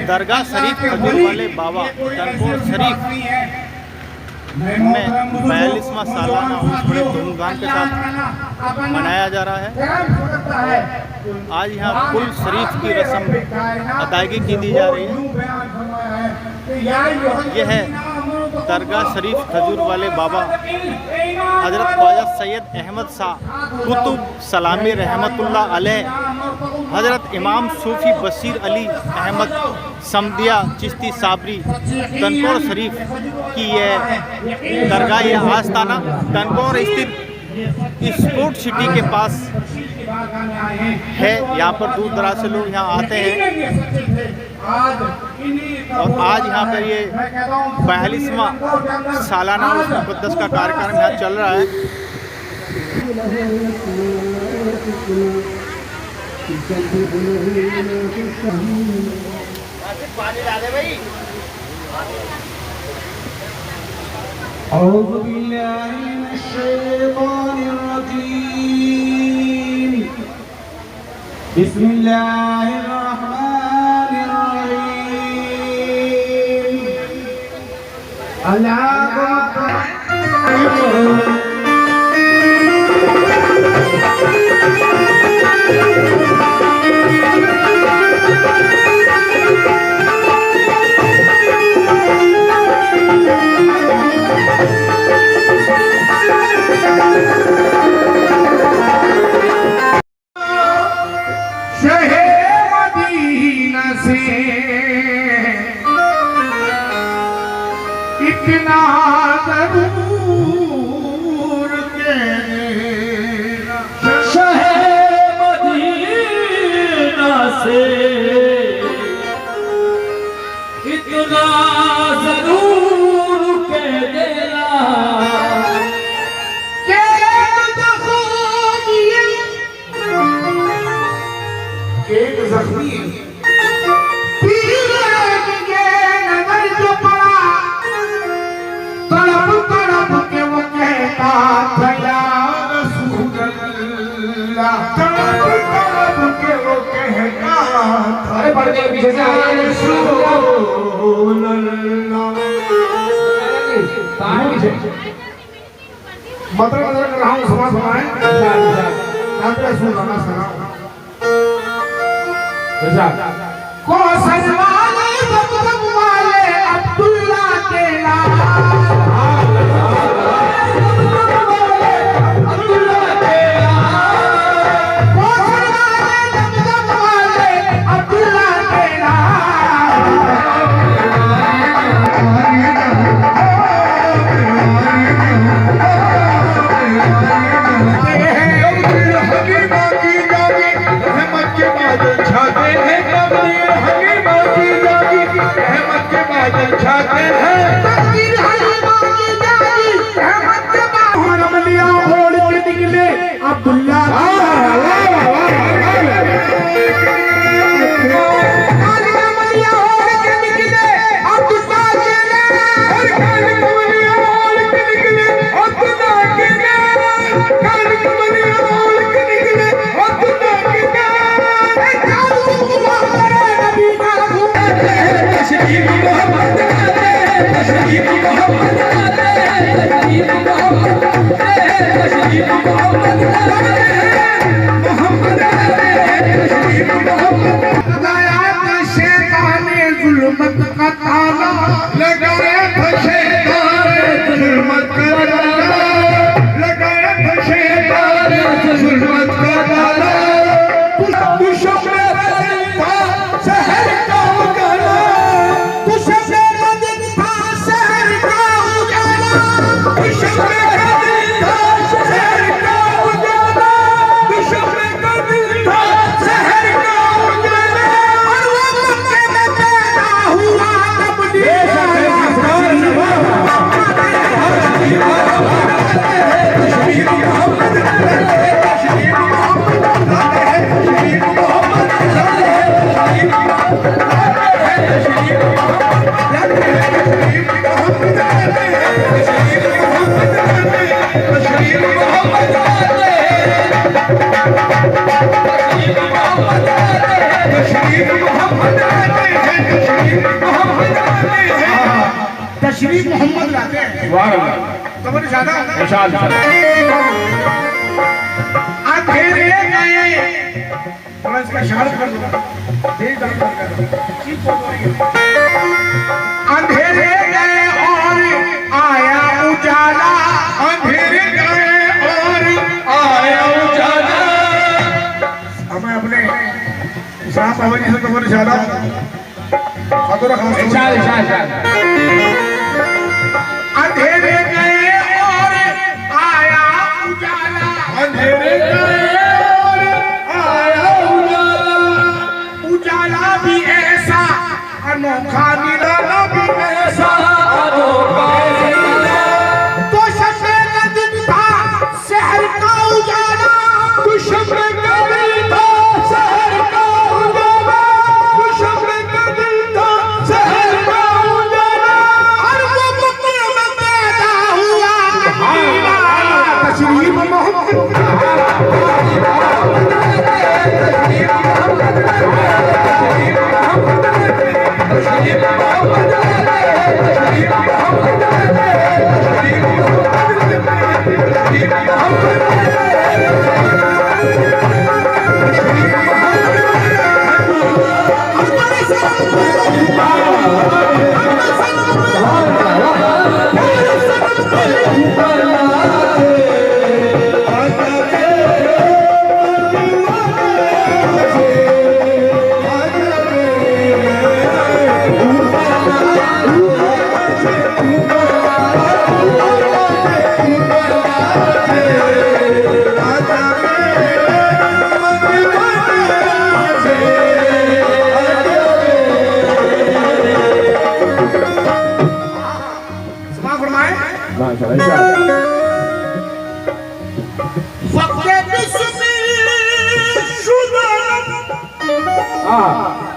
दरगाह शरीफ खजूर वाले बाबा तनकोर शरीफ में 42वां सालाना उर्स बड़े धूमधाम के साथ मनाया जा रहा है। आज यहाँ कुल शरीफ की रस्म अदायगी की दी जा रही है। यह है दरगाह शरीफ खजूर वाले बाबा हज़रत ख्वाजा सैयद अहमद शाह कुतुब सलामी रहमतुल्लाह अलैह, हज़रत इमाम सूफ़ी बशीर अली अहमद समदिया चिश्ती साबरी तनकोर शरीफ की यह दरगाह, यह आस्थाना तनकोर स्थित स्पोर्ट सिटी के पास है। यहाँ पर दूर दराज से लोग यहाँ आते हैं और आज यहाँ पर ये 42वां सालाना उर्स मुक़द्दस का कार्यक्रम यहाँ चल रहा है। औज़ु बिल्लाहि मिनश शैतानिर रजीम। बिस्मिल्लाहिर रहमानिर रहीम। अल्लाहु अकबर। इतना ज़रूर कहना शहर मदीना से, इतना ज़रूर कह देना कि एक ज़ख्मी अरे पढ़ के पीछे से मतलब कर रहा हूँ, समाज सुनाए सुन रहा को सजवाले बदम वाले अब्दुल्ला के तशरीफ मोहम्मद आते हैं। तशरीफ मोहम्मद लाते हैं। तो मेरे ज्यादा अंधेरे गए, थोड़ा इसका इशारा कर दूंगा, अंधेरे गए और आया उजाला, अंधेरे गए और आया उजाला। हमें अपने साहब बाबा जी से तो मेरे ज्यादा अंधेरे गए और आया उजाला, अंधेरे गए और आया उजाला, उजाला भी ऐसा अनोखा, निराला भी ऐसा अनोखा। तो शब का दिन था शहर का उजाला, तो शब का दिन था शहर का उजाला, तो शब का दिन था शहर का उजाला। और वो मक्के में पैदा हुआ तशरीफ मोहम्मद।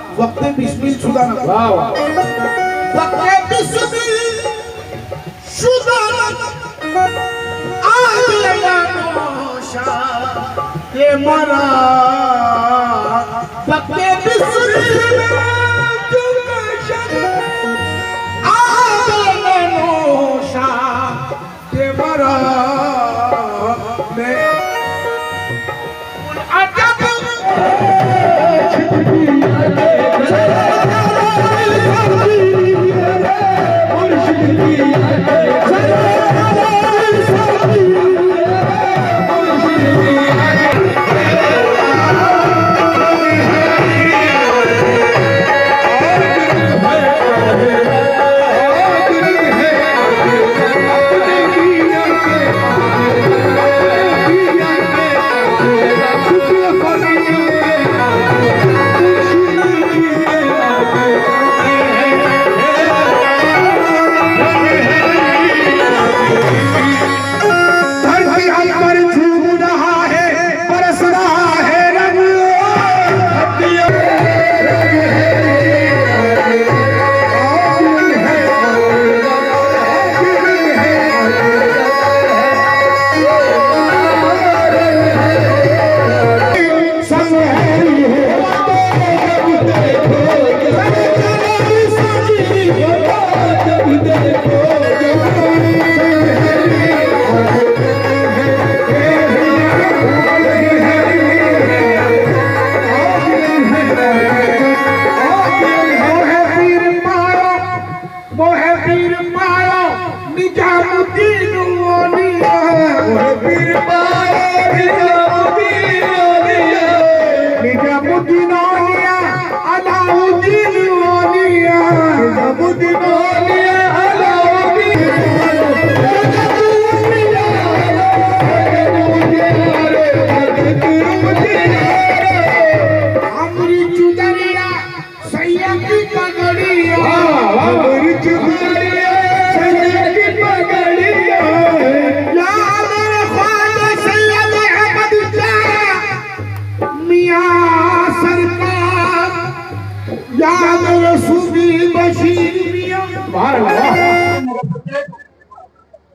वक्त बिस्मिल शुदा वक्त बिस्मिल शुदा के मरा वक्त बिस्मिल के मरा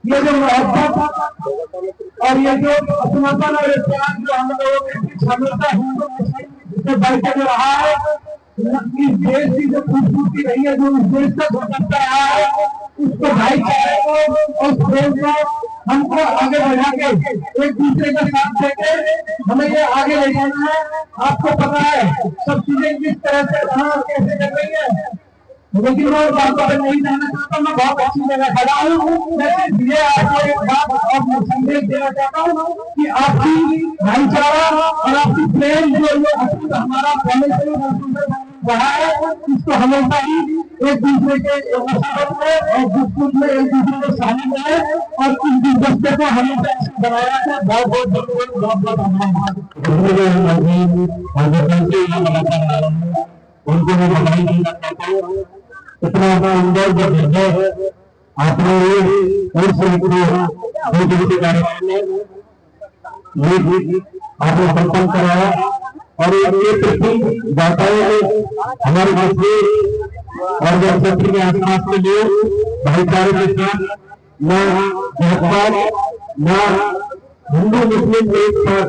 ये जो मोहब्बत और ये जो अपनापन और प्यार जो हम लोगों के बीच हमेशा हिंदू मुस्लिम से बढ़ के रहा है, इस देश की जो खूबसूरती रही है, जो इस देश का गुजरता रहा है, उस तो भाईचारे को और प्रेम को हमको आगे बढ़ा के एक दूसरे का साथ देके हमें ये आगे ले जाना है। आपको पता है सब चीजें किस तरह से कहाँ कैसे कर रही है, लेकिन मैं बात पर नहीं जाना चाहता। मैं बहुत अच्छी जगह खड़ा हूँ। मैं सिर्फ ये आपको एक बात और संदेश देना चाहता हूँ कि आपकी भाईचारा और आपकी प्रेम जो हमारा रहा है, इसको हमेशा ही एक दूसरे के मुसीबत में और दुख में एक दूसरे को शामिल है और इस दिलचस्पी को हमेशा बनाया है। बहुत बहुत धन्यवाद, उनको मैं बधाई देना चाहता हूँ। इतना सुंदर जो है आपने आपने संपन्न कराया और ये पृथ्वी जाताओं हमारे मुस्लिम और जनशक्ति के आसपास के लोग भाईचारे के साथ न भेदभाव न हिंदू मुस्लिम एक साथ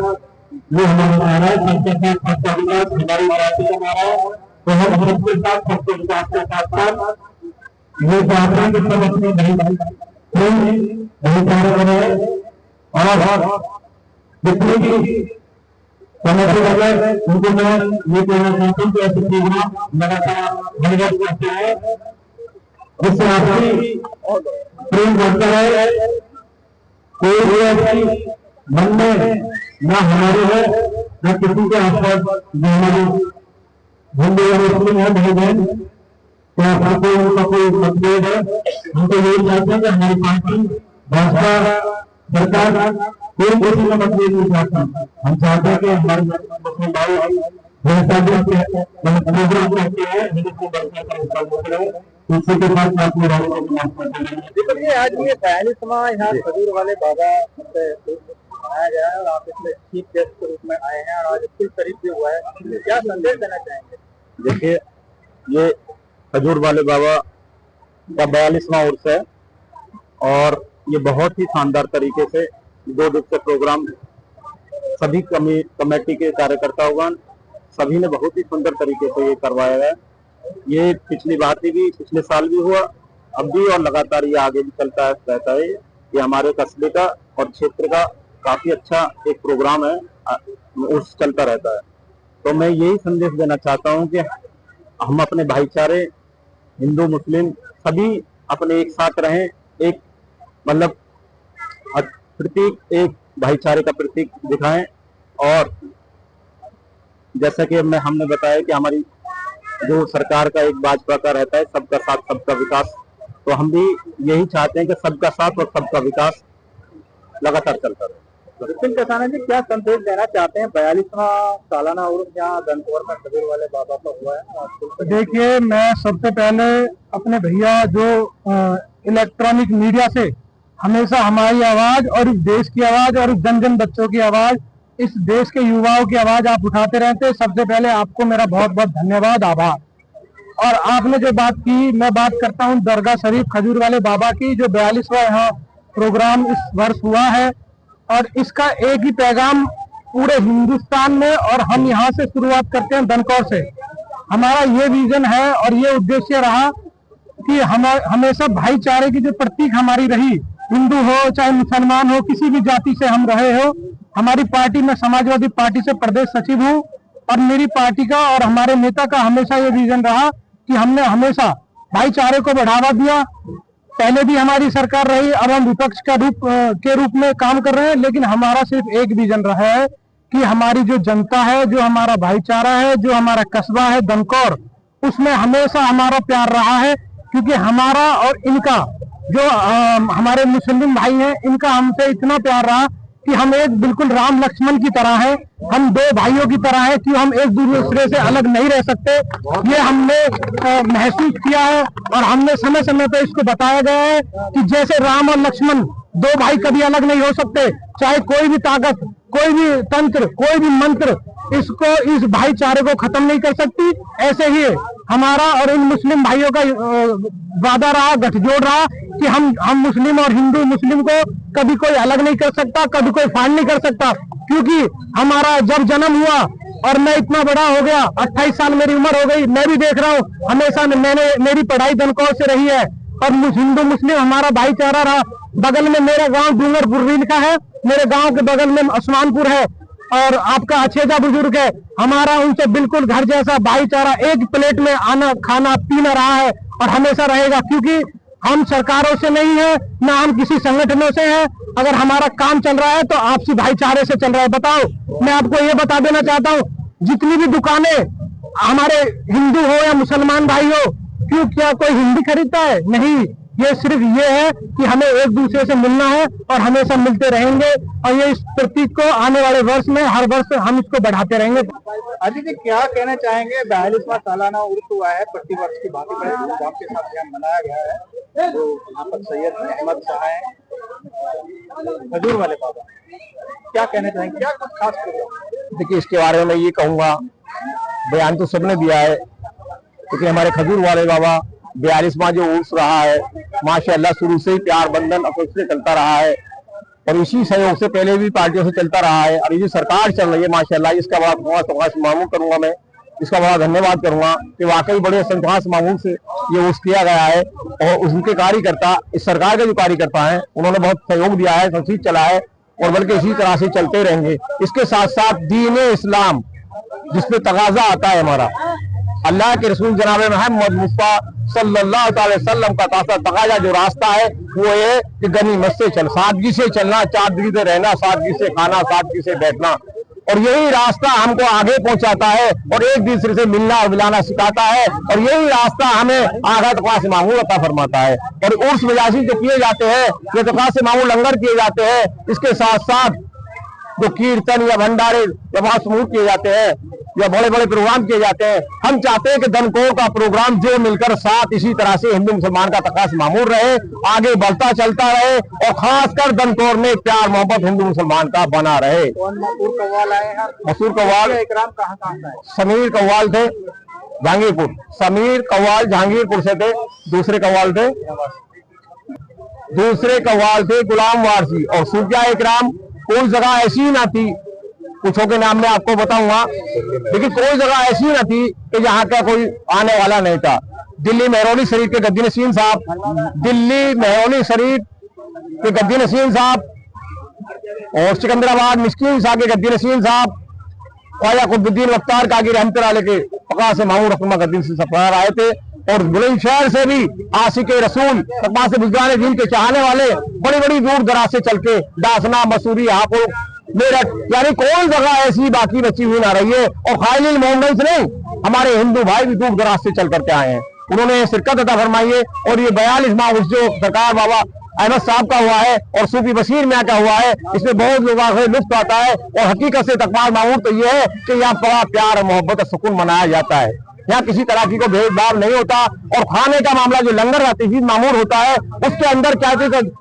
जो हमारा नारा है सबके साथ सबका विकास हमारी पार्टी का नारा है। तो हम सबके साथ सबके विकास के साथ साथ ये चाहते हैं कि सब अपने भाईचारे बनाए और जितनी भी समस्या है उनको मैं ये कहना चाहता हूँ कि ऐसे प्रोग्राम लगातार मनोरंजन करते हैं जिससे आपकी प्रेम बढ़ता है। कोई भी ऐसी मन में न हमारे है न किसी के आसपास जो हमारे हिंदू या मुस्लिम है भाई बहन, तो आपको उनका कोई मतभेद है। हम तो यही चाहते हैं कि हमारी पार्टी भाजपा सरकार कोई किसी का मतभेद नहीं चाहता। हम चाहते हैं कि हमारे मुस्लिम भाई प्रोग्राम करते हैं इसी के साथ अपने भाई को समाप्त करते हैं। आज ये 42वां यहाँ खजूर वाले बाबा मनाया गया है और आप इसमें चीफ गेस्ट के रूप में आए हैं और आज फुल शरीफ भी हुआ है, क्या संदेश देना चाहेंगे? देखिए, ये खजूर वाले बाबा का 42वां उर्स है और ये बहुत ही शानदार तरीके से 2 दिवसीय प्रोग्राम सभी कमेटी के कार्यकर्ताओं सभी ने बहुत ही सुंदर तरीके से ये करवाया है। ये पिछली बार भी पिछले साल भी हुआ, अब भी और लगातार ये आगे भी चलता रहता है। ये हमारे कस्बे का और क्षेत्र का काफी अच्छा एक प्रोग्राम है, उस चलता रहता है। तो मैं यही संदेश देना चाहता हूँ कि हम अपने भाईचारे हिंदू मुस्लिम सभी अपने एक साथ रहें, एक मतलब प्रतीक एक भाईचारे का प्रतीक दिखाएं। और जैसा कि हमने बताया कि हमारी जो सरकार का एक भाजपा का रहता है सबका साथ सबका विकास, तो हम भी यही चाहते हैं कि सबका साथ और सबका विकास लगातार चलता रहे। विपिन कसाना जी, क्या संदेश देना चाहते हैं? 42वां सालाना उर्स यहाँ गनपुर में खजूर वाले बाबा का हुआ है। देखिए, मैं सबसे पहले अपने भैया जो इलेक्ट्रॉनिक मीडिया से हमेशा हमारी आवाज और इस देश की आवाज और जन जन बच्चों की आवाज, इस देश के युवाओं की आवाज आप उठाते रहते हैं, सबसे पहले आपको मेरा बहुत बहुत धन्यवाद, आभार। और आपने जो बात की, मैं बात करता हूं दरगाह शरीफ खजूर वाले बाबा की, जो 42वां यहाँ प्रोग्राम इस वर्ष हुआ है और इसका एक ही पैगाम पूरे हिंदुस्तान में, और हम यहाँ से शुरुआत करते हैं दनकौर से। हमारा ये विजन है और ये उद्देश्य रहा कि हम हमेशा भाईचारे की जो प्रतीक हमारी रही, हिंदू हो चाहे मुसलमान हो, किसी भी जाति से हम रहे हो। हमारी पार्टी में समाजवादी पार्टी से प्रदेश सचिव हूँ और मेरी पार्टी का और हमारे नेता का हमेशा ये विजन रहा कि हमने हमेशा भाईचारे को बढ़ावा दिया। पहले भी हमारी सरकार रही, अब हम विपक्ष के रूप में काम कर रहे हैं, लेकिन हमारा सिर्फ एक विजन रहा है कि हमारी जो जनता है, जो हमारा भाईचारा है, जो हमारा कस्बा है दनकौर, उसमें हमेशा हमारा प्यार रहा है। क्योंकि हमारा और इनका जो हमारे मुस्लिम भाई हैं, इनका हमसे इतना प्यार रहा कि हम एक बिल्कुल राम लक्ष्मण की तरह हैं, हम 2 भाइयों की तरह हैं कि हम एक दूसरे से अलग नहीं रह सकते। ये हमने महसूस किया है और हमने समय समय पर इसको बताया गया है कि जैसे राम और लक्ष्मण 2 भाई कभी अलग नहीं हो सकते, चाहे कोई भी ताकत, कोई भी तंत्र, कोई भी मंत्र इसको, इस भाईचारे को खत्म नहीं कर सकती। ऐसे ही हमारा और इन मुस्लिम भाइयों का वादा रहा, गठजोड़ रहा कि हम मुस्लिम और हिंदू मुस्लिम को कभी कोई अलग नहीं कर सकता, कभी कोई फाड़ नहीं कर सकता। क्योंकि हमारा जब जन्म हुआ और मैं इतना बड़ा हो गया, 28 साल मेरी उम्र हो गई, मैं भी देख रहा हूँ, हमेशा मेरी पढ़ाई दनकौर से रही है। और हिंदू मुस्लिम हमारा भाईचारा रहा। बगल में मेरा गांव डूंगरपुर लिखा है, मेरे गांव के बगल में उस्मानपुर है और आपका अछेजा बुजुर्ग है। हमारा उनसे बिल्कुल घर जैसा भाईचारा, एक प्लेट में आना खाना पीना रहा है और हमेशा रहेगा, क्योंकि हम सरकारों से नहीं है, ना हम किसी संगठनों से हैं। अगर हमारा काम चल रहा है तो आपसी भाईचारे से चल रहा है। बताओ, मैं आपको ये बता देना चाहता हूँ, जितनी भी दुकानें हमारे हिंदू हो या मुसलमान भाई हो, क्यों क्या कोई हिंदी खरीदता है? नहीं, ये सिर्फ ये है कि हमें एक दूसरे से मिलना है और हमेशा मिलते रहेंगे और ये इस प्रतीक को आने वाले वर्ष में हर वर्ष हम इसको बढ़ाते रहेंगे। अजी जी, क्या कहना चाहेंगे? 42वां सालाना उर्स हुआ है, प्रतिवर्ष की भांति बड़े धूमधाम के साथ यहाँ मनाया गया है। तो यहाँ पर सैयद अहमद शाह हैं, खजूर वाले बाबा, क्या कहना चाहेंगे? क्या कुछ खास प्रोग्राम? देखिए, इसके बारे में ये कहूंगा, बयान तो सबने दिया है, क्योंकि हमारे खजूर वाले बाबा 42वां जो उर्स रहा है, माशाअल्लाह शुरू से ही प्यार बंधन आपस से चलता रहा है और इसी सहयोग से पहले भी पार्टियों से चलता रहा है। और ये जो सरकार चल रही है माशाअल्लाह, इसका बड़ा मामूल करूंगा, मैं इसका बड़ा धन्यवाद करूंगा कि वाकई बड़े संतोष मामूल से ये उर्स किया गया है। और उनके कार्यकर्ता, इस सरकार के जो कार्यकर्ता है, उन्होंने बहुत सहयोग दिया है, सब चीज चला है और बल्कि इसी तरह से चलते रहेंगे। इसके साथ साथ दीन इस्लाम जिसमें तगाजा आता है हमारा, अल्लाह के रसूल जनाब मोहम्मद मुस्तफा सल्लल्लाहु अलैहि वसल्लम का तकाजा जो रास्ता है वो है कि गनीमत से चल, सादगी से चलना, सादगी से रहना, सादगी से खाना, सादगी से बैठना। और यही रास्ता हमको आगे पहुंचाता है और एक दूसरे से मिलना और मिलाना सिखाता है और यही रास्ता हमें आगा तकवा से मामूल अता फरमाता है। और उर्स मजासी जो किए जाते हैं, ये तकवा से मामूल लंगर किए जाते हैं, इसके साथ साथ जो कीर्तन या भंडारे या महासमूह किए जाते हैं या बड़े बड़े प्रोग्राम किए जाते हैं, हम चाहते हैं कि दनकोर का प्रोग्राम जो मिलकर साथ इसी तरह से हिंदू मुसलमान का तकास मामूल रहे, आगे बढ़ता चलता रहे और खासकर दनकोर में प्यार मोहब्बत हिंदू मुसलमान का बना रहे। मसूर कव्वाल आए हैं, मसूर कव्वाल इकराम कहाँ कहाँ से आए? समीर कव्वाल थे जहांगीरपुर, समीर कव्वाल जहांगीरपुर से थे। दूसरे कव्वाल थे गुलाम वारसी और सूफिया इकराम। कोई जगह ऐसी ना थी, कुछों के नाम मैं आपको बताऊंगा, लेकिन कोई जगह ऐसी ना थी कि जहाँ का कोई आने वाला नहीं था। दिल्ली मेहरौली शरीफ के गद्दी नसीम साहब, दिल्ली मेहरौली शरीफ के गद्दी नसीम साहब और सिकंदराबाद मिस्कीन साहब के गद्दी नसीम साहब, ख्वाजा कुतुबुद्दीन वक्तार कागी रहमतुल्लाह अलैह के पका से मामूर रखमा गद्दी से सफर आए थे। और बुलंदशहर से भी आशिक रसूल तकवा से बुज़ुर्गान दीन के चाहने वाले बड़ी बड़ी दूर दराज से चल के दासना, मसूरी, हापुड़, मेरठ, यानी कोई जगह ऐसी बाकी बची हुई ना रही है। और खाली मोहम्मद से नहीं, हमारे हिंदू भाई भी दूर दराज से चल करके आए हैं, उन्होंने शिरकत अता फरमाई है। और ये 42वां उर्स जो सरकार बाबा अहमद साहब का हुआ है और सूफी बशीर मियां का हुआ है, इसमें बहुत लोगों को लुत्फ आता है। और हकीकत से तकवा मामूल तो ये है कि यहाँ बड़ा प्यार, मोहब्बत और सुकून मनाया जाता है। यहाँ किसी तरह की को भेदभाव नहीं होता। और खाने का मामला जो लंगर का तजवीज़ मामूल होता है, उसके अंदर क्या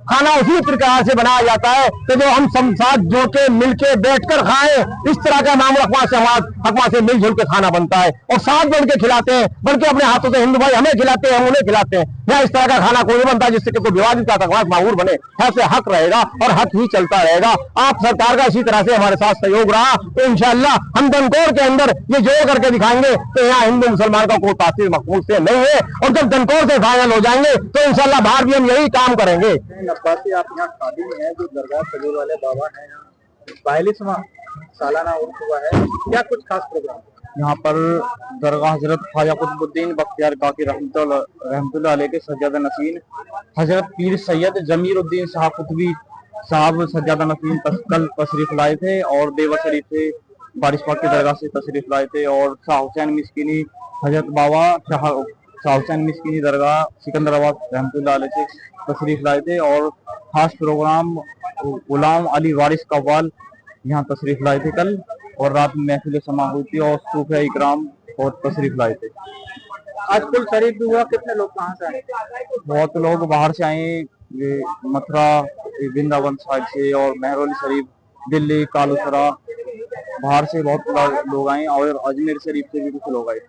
खाना उसी प्रकार से बनाया जाता है कि जो हम सब साथ जुड़ के मिलके बैठकर खाएं, इस तरह का मामला हकमा से मिलजुल के खाना बनता है और साथ बढ़ के खिलाते हैं, बल्कि अपने हाथों से हिंदू भाई हमें खिलाते हैं, हम उन्हें खिलाते हैं। यहाँ इस तरह का खाना कोई नहीं बनता जिससे कि कोई विवादित का तकवास मामूल बने। ऐसे हक रहेगा और हक ही चलता रहेगा। आप सरकार का इसी तरह से हमारे साथ सहयोग रहा तो इंशाअल्लाह हम दनकोर के अंदर ये जोड़ करके दिखाएंगे तो यहाँ हिंदू मुसलमान का कोई तासीर मकबूल से नहीं है। और जब दनकोर से फाइनल हो जाएंगे तो इंशाअल्लाह बाहर भी हम यही काम करेंगे। नब्बासी आप यहाँ शादी में है, जो दरगाह खजूर वाले बाबा है, 42वां सालाना उर्स हुआ है, क्या कुछ खास प्रोग्राम? यहाँ पर दरगाह हजरत ख्वाजा कुतुबुद्दीन बख्तियार काकी रहमतुल्लाह अलैह के सज्जादा नसीन हजरत पीर सैयद जमीरुद्दीन शाह कुतुबी साहब सज्जादा नसीन कल तशरीफ लाए थे और देवा शरीफ से बारिश पाक की दरगाह से तशरीफ लाए थे। और शाह हुसैन मिस्किनी हजरत बाबा शाह हुसैन मिस्किनी दरगाह सिकंदराबाद रहमतुल्लाह अलैह से तशरीफ लाए थे। और खास प्रोग्राम गुलाम अली वारिस कव्वाल यहाँ तशरीफ लाए थे कल, और रात में महफिल समा हुई थी और सूफिया इकराम और तशरीफ लाए थे। आज कुल शरीफ भी हुआ, कितने लोग कहाँ से आए? बहुत लोग बाहर से आए, मथुरा, वृंदावन साइड से और मेहरौली शरीफ, दिल्ली, कालूसरा, बाहर से बहुत लोग आए और अजमेर शरीफ से भी कुछ लोग आए।